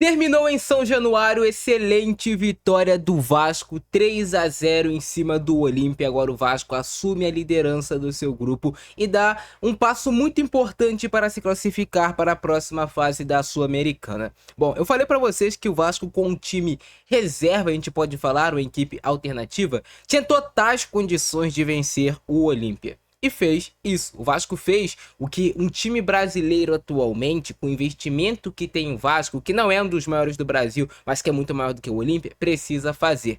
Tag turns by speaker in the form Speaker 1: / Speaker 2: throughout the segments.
Speaker 1: Terminou em São Januário, excelente vitória do Vasco, 3-0 em cima do Olímpia. Agora o Vasco assume a liderança do seu grupo e dá um passo muito importante para se classificar para a próxima fase da Sul-Americana. Bom, eu falei para vocês que o Vasco com um time reserva, a gente pode falar, uma equipe alternativa, tinha totais condições de vencer o Olímpia. E fez isso. O Vasco fez o que um time brasileiro atualmente, com o investimento que tem o Vasco, que não é um dos maiores do Brasil, mas que é muito maior do que o Olímpia, precisa fazer.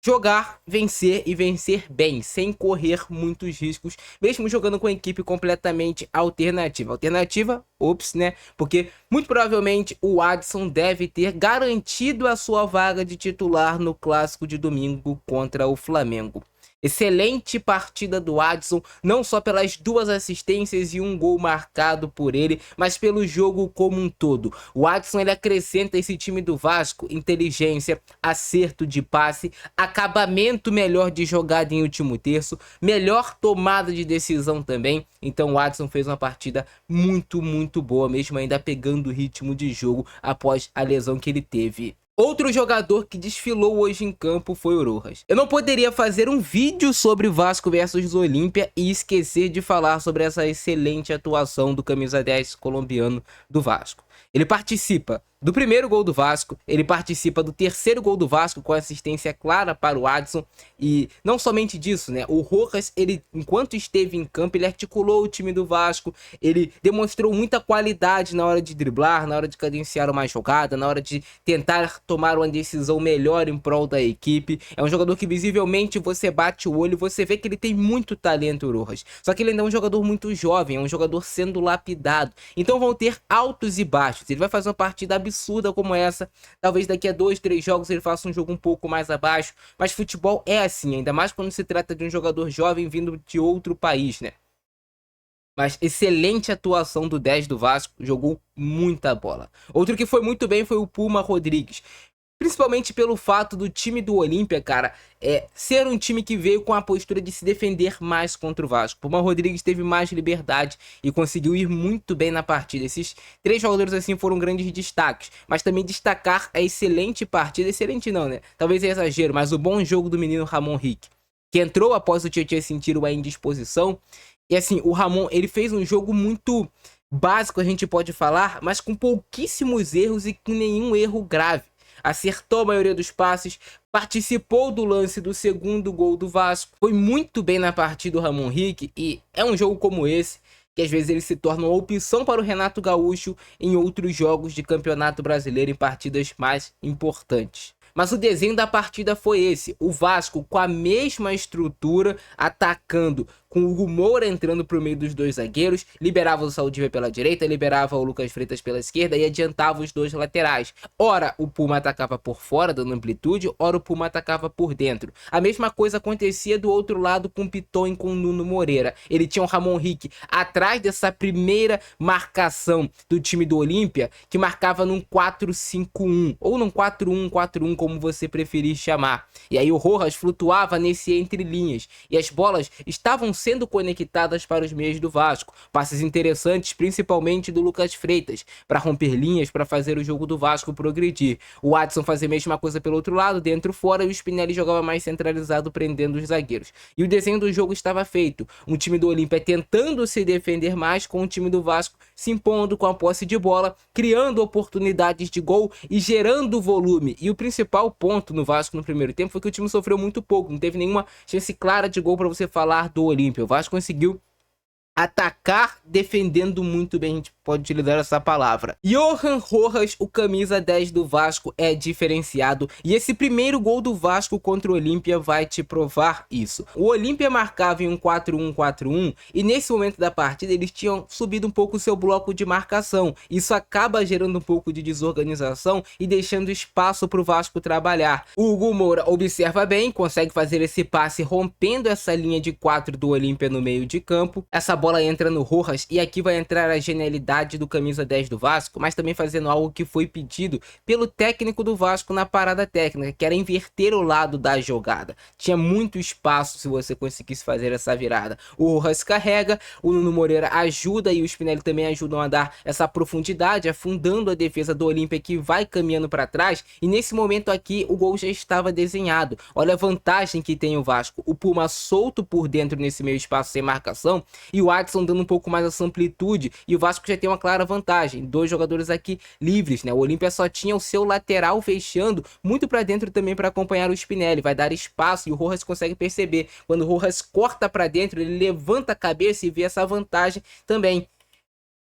Speaker 1: Jogar, vencer e vencer bem, sem correr muitos riscos, mesmo jogando com a equipe completamente alternativa. Alternativa, ops, né? Porque muito provavelmente o Adson deve ter garantido a sua vaga de titular no clássico de domingo contra o Flamengo. Excelente partida do Adson, não só pelas 2 assistências e um gol marcado por ele, mas pelo jogo como um todo. O Adson ele acrescenta esse time do Vasco inteligência, acerto de passe, acabamento melhor de jogada em último terço, melhor tomada de decisão também. Então o Adson fez uma partida muito boa, mesmo ainda pegando o ritmo de jogo após a lesão que ele teve. Outro jogador que desfilou hoje em campo foi o Rojas. Eu não poderia fazer um vídeo sobre Vasco versus Olímpia e esquecer de falar sobre essa excelente atuação do camisa 10 colombiano do Vasco. Ele participa do primeiro gol do Vasco, ele participa do terceiro gol do Vasco com assistência clara para o Adson. E não somente disso, né? O Rojas, ele, enquanto esteve em campo, ele articulou o time do Vasco, ele demonstrou muita qualidade na hora de driblar, na hora de cadenciar uma jogada, na hora de tentar tomar uma decisão melhor em prol da equipe. É um jogador que visivelmente você bate o olho e você vê que ele tem muito talento, o Rojas. Só que ele ainda é um jogador muito jovem, é um jogador sendo lapidado. Então vão ter altos e baixos. Ele vai fazer uma partida absurda como essa, talvez daqui a 2, 3 jogos ele faça um jogo um pouco mais abaixo, mas futebol é assim, ainda mais quando se trata de um jogador jovem vindo de outro país, né? Mas excelente atuação do 10 do Vasco, jogou muita bola. Outro que foi muito bem foi o Puma Rodrigues. Principalmente pelo fato do time do Olímpia, cara, ser um time que veio com a postura de se defender mais contra o Vasco. Puma Rodrigues teve mais liberdade e conseguiu ir muito bem na partida. Esses 3 jogadores assim foram grandes destaques. Mas também destacar a excelente partida, excelente não, né? Talvez é exagero, mas o bom jogo do menino Ramon Rick, que entrou após o Tietchan sentir uma indisposição. E assim, o Ramon, ele fez um jogo muito básico, a gente pode falar, mas com pouquíssimos erros e com nenhum erro grave. Acertou a maioria dos passes, participou do lance do segundo gol do Vasco, foi muito bem na partida o Ramon Rick, e é um jogo como esse que às vezes ele se torna uma opção para o Renato Gaúcho em outros jogos de Campeonato Brasileiro, em partidas mais importantes. Mas o desenho da partida foi esse, o Vasco com a mesma estrutura, atacando, com o Hugo Moura entrando para o meio dos 2 zagueiros, liberava o Saldivia pela direita, liberava o Lucas Freitas pela esquerda e adiantava os 2 laterais. Ora o Puma atacava por fora, dando amplitude, ora o Puma atacava por dentro. A mesma coisa acontecia do outro lado com o Piton e com o Nuno Moreira. Ele tinha o Ramon Rick atrás dessa primeira marcação do time do Olímpia, que marcava num 4-5-1, ou num 4-1-4-1, como você preferir chamar. E aí o Rojas flutuava nesse entre linhas, e as bolas estavam sendo conectadas para os meios do Vasco. Passes interessantes, principalmente do Lucas Freitas, para romper linhas, para fazer o jogo do Vasco progredir. O Adson fazia a mesma coisa pelo outro lado, dentro fora, e o Spinelli jogava mais centralizado, prendendo os zagueiros. E o desenho do jogo estava feito. Um time do Olímpia tentando se defender mais, com o time do Vasco se impondo com a posse de bola, criando oportunidades de gol e gerando volume. E o principal ponto no Vasco no primeiro tempo foi que o time sofreu muito pouco, não teve nenhuma chance clara de gol para você falar do Olímpia. O Vasco conseguiu atacar defendendo muito bem, a gente pode utilizar essa palavra. Johan Rojas, o camisa 10 do Vasco, é diferenciado, e esse primeiro gol do Vasco contra o Olímpia vai te provar isso. O Olímpia marcava em um 4-1-4-1 e nesse momento da partida eles tinham subido um pouco o seu bloco de marcação. Isso acaba gerando um pouco de desorganização e deixando espaço para o Vasco trabalhar. O Hugo Moura observa bem, consegue fazer esse passe rompendo essa linha de 4 do Olímpia no meio de campo. Essa bola entra no Rojas e aqui vai entrar a genialidade qualidade do camisa 10 do Vasco, mas também fazendo algo que foi pedido pelo técnico do Vasco na parada técnica, que era inverter o lado da jogada. Tinha muito espaço se você conseguisse fazer essa virada. O Rojas carrega, o Nuno Moreira ajuda e o Spinelli também ajudam a dar essa profundidade, afundando a defesa do Olímpia, que vai caminhando para trás, e nesse momento aqui o gol já estava desenhado. Olha a vantagem que tem o Vasco. O Puma solto por dentro nesse meio espaço sem marcação e o Adson dando um pouco mais essa amplitude, e o Vasco já tem uma clara vantagem. Dois jogadores aqui livres, né? O Olímpia só tinha o seu lateral fechando muito para dentro também para acompanhar o Spinelli. Vai dar espaço e o Rojas consegue perceber. Quando o Rojas corta para dentro, ele levanta a cabeça e vê essa vantagem também.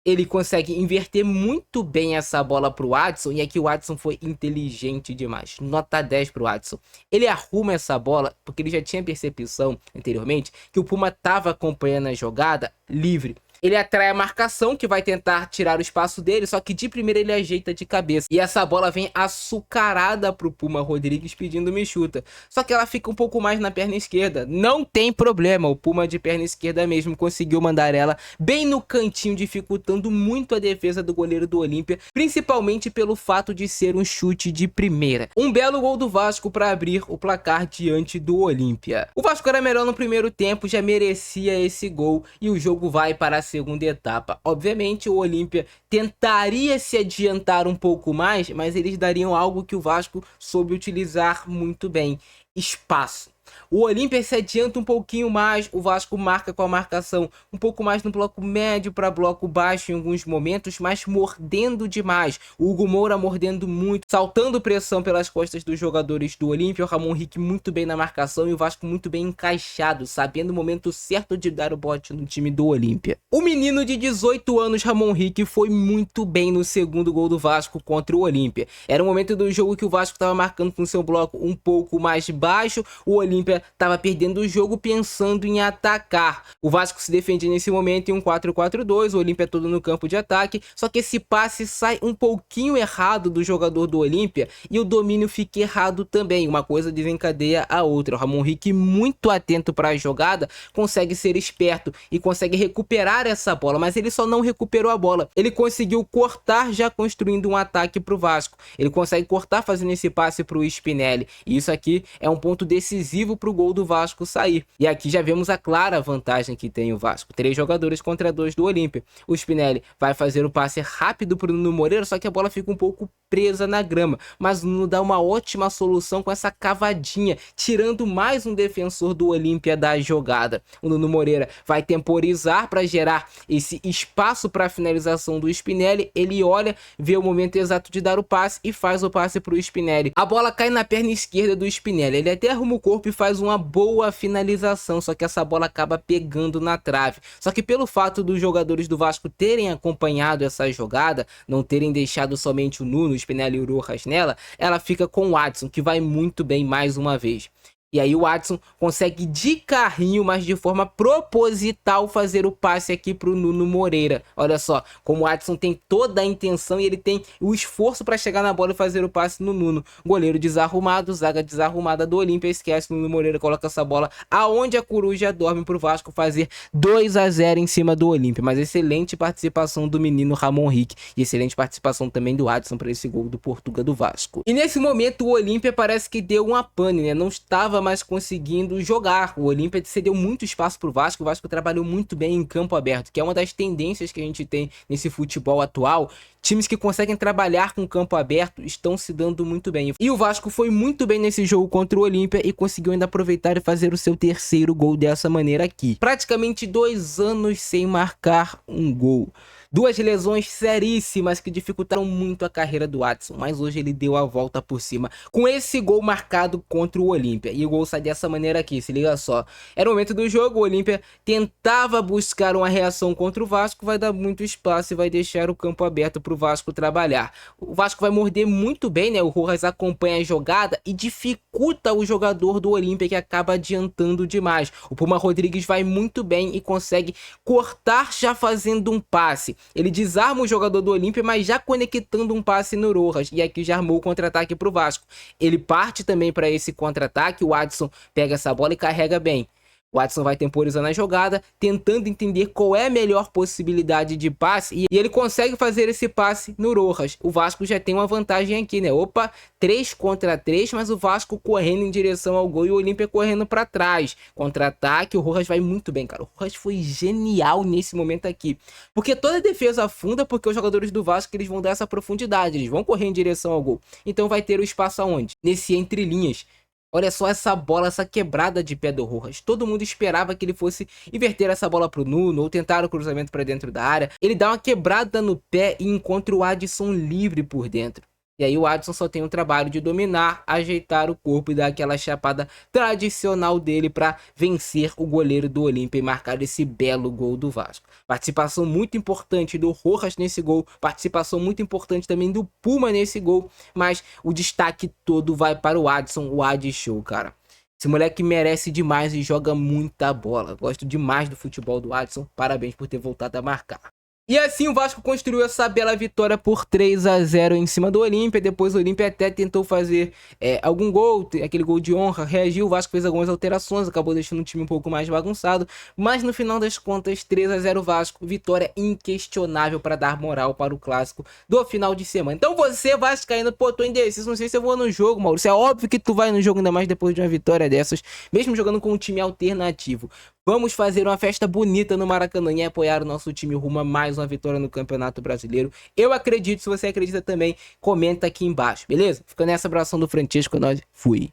Speaker 1: Ele consegue inverter muito bem essa bola pro Adson, e aqui o Adson foi inteligente demais. Nota 10 pro Adson. Ele arruma essa bola, porque ele já tinha percepção anteriormente que o Puma estava acompanhando a jogada livre. Ele atrai a marcação, que vai tentar tirar o espaço dele, só que de primeira ele ajeita de cabeça. E essa bola vem açucarada pro Puma Rodrigues pedindo me chuta. Só que ela fica um pouco mais na perna esquerda. Não tem problema, o Puma de perna esquerda mesmo conseguiu mandar ela bem no cantinho, dificultando muito a defesa do goleiro do Olímpia, principalmente pelo fato de ser um chute de primeira. Um belo gol do Vasco para abrir o placar diante do Olímpia. O Vasco era melhor no primeiro tempo, já merecia esse gol, e o jogo vai para a segunda etapa. Obviamente o Olímpia tentaria se adiantar um pouco mais, mas eles dariam algo que o Vasco soube utilizar muito bem: espaço. O Olímpia se adianta um pouquinho mais, o Vasco marca com a marcação um pouco mais no bloco médio para bloco baixo em alguns momentos, mas mordendo demais. O Hugo Moura mordendo muito, saltando pressão pelas costas dos jogadores do Olímpia. O Ramon Henrique muito bem na marcação e o Vasco muito bem encaixado, sabendo o momento certo de dar o bote no time do Olímpia. O menino de 18 anos, Ramon Henrique, foi muito bem no segundo gol do Vasco contra o Olímpia. Era um momento do jogo que o Vasco estava marcando com seu bloco um pouco mais baixo, o Olímpia estava perdendo o jogo pensando em atacar. O Vasco se defende nesse momento em um 4-4-2, o Olímpia todo no campo de ataque, só que esse passe sai um pouquinho errado do jogador do Olímpia e o domínio fica errado também. Uma coisa desencadeia a outra. O Ramon Henrique, muito atento para a jogada, consegue ser esperto e consegue recuperar essa bola, mas ele só não recuperou a bola. Ele conseguiu cortar já construindo um ataque para o Vasco. Ele consegue cortar fazendo esse passe para o Spinelli, e isso aqui é um ponto decisivo para o gol do Vasco sair. E aqui já vemos a clara vantagem que tem o Vasco. 3 jogadores contra 2 do Olímpia. O Spinelli vai fazer o passe rápido para o Nuno Moreira, só que a bola fica um pouco presa na grama, mas o Nuno dá uma ótima solução com essa cavadinha, tirando mais um defensor do Olímpia da jogada. O Nuno Moreira vai temporizar para gerar esse espaço para a finalização do Spinelli. Ele olha, vê o momento exato de dar o passe e faz o passe para o Spinelli. A bola cai na perna esquerda do Spinelli. Ele até arruma o corpo e faz uma boa finalização, só que essa bola acaba pegando na trave. Só que pelo fato dos jogadores do Vasco terem acompanhado essa jogada, não terem deixado somente o Nuno, o Spinelli e o Rojas nela, ela fica com o Adson, que vai muito bem mais uma vez. E aí o Adson consegue de carrinho, mas de forma proposital, fazer o passe aqui pro Nuno Moreira. Olha só, como o Adson tem toda a intenção e ele tem o esforço para chegar na bola e fazer o passe no Nuno. Goleiro desarrumado, zaga desarrumada do Olímpia, esquece, o Nuno Moreira coloca essa bola aonde a coruja dorme pro Vasco fazer 2-0 em cima do Olímpia. Mas excelente participação do menino Ramon Henrique e excelente participação também do Adson para esse gol do Portuga do Vasco. E nesse momento o Olímpia parece que deu uma pane, né? Não estava mais conseguindo jogar. O Olímpia cedeu muito espaço pro Vasco. O Vasco trabalhou muito bem em campo aberto, que é uma das tendências que a gente tem nesse futebol atual. Times que conseguem trabalhar com campo aberto estão se dando muito bem. E o Vasco foi muito bem nesse jogo contra o Olímpia e conseguiu ainda aproveitar e fazer o seu terceiro gol dessa maneira aqui. Praticamente 2 anos sem marcar um gol. 2 lesões seríssimas que dificultaram muito a carreira do Adson, mas hoje ele deu a volta por cima com esse gol marcado contra o Olímpia. E o gol sai dessa maneira aqui, se liga só. Era o momento do jogo, o Olímpia tentava buscar uma reação contra o Vasco, vai dar muito espaço e vai deixar o campo aberto para o Vasco trabalhar. O Vasco vai morder muito bem, né? O Rojas acompanha a jogada e dificulta o jogador do Olímpia, que acaba adiantando demais. O Puma Rodrigues vai muito bem e consegue cortar já fazendo um passe. Ele desarma o jogador do Olímpia, mas já conectando um passe no Rojas. E aqui já armou o contra-ataque para o Vasco. Ele parte também para esse contra-ataque. O Adson pega essa bola e carrega bem. O Adson vai temporizando a jogada, tentando entender qual é a melhor possibilidade de passe, e ele consegue fazer esse passe no Rojas. O Vasco já tem uma vantagem aqui, né? Opa, 3 contra 3, mas o Vasco correndo em direção ao gol e o Olímpia correndo para trás. Contra-ataque, o Rojas vai muito bem, cara. O Rojas foi genial nesse momento aqui, porque toda a defesa afunda, porque os jogadores do Vasco eles vão dar essa profundidade, eles vão correr em direção ao gol. Então vai ter o espaço aonde? Nesse entre linhas. Olha só essa bola, essa quebrada de pé do Rojas. Todo mundo esperava que ele fosse inverter essa bola pro Nuno ou tentar o cruzamento para dentro da área. Ele dá uma quebrada no pé e encontra o Adson livre por dentro. E aí o Adson só tem o trabalho de dominar, ajeitar o corpo e dar aquela chapada tradicional dele para vencer o goleiro do Olímpia e marcar esse belo gol do Vasco. Participação muito importante do Rojas nesse gol, participação muito importante também do Puma nesse gol, mas o destaque todo vai para o Adson, o Ad Show, cara. Esse moleque merece demais e joga muita bola. Gosto demais do futebol do Adson, parabéns por ter voltado a marcar. E assim o Vasco construiu essa bela vitória por 3 a 0 em cima do Olímpia. Depois o Olímpia até tentou fazer algum gol, aquele gol de honra, reagiu. O Vasco fez algumas alterações, acabou deixando o time um pouco mais bagunçado. Mas no final das contas, 3 a 0 Vasco, vitória inquestionável para dar moral para o clássico do final de semana. Então você, vascaíno, pô, tô indeciso, não sei se eu vou no jogo, Maurício. É óbvio que tu vai no jogo, ainda mais depois de uma vitória dessas, mesmo jogando com um time alternativo. Vamos fazer uma festa bonita no Maracanã e apoiar o nosso time rumo a mais uma vitória no Campeonato Brasileiro. Eu acredito, se você acredita também, comenta aqui embaixo, beleza? Fica nessa, abração do Francesco, nós fui.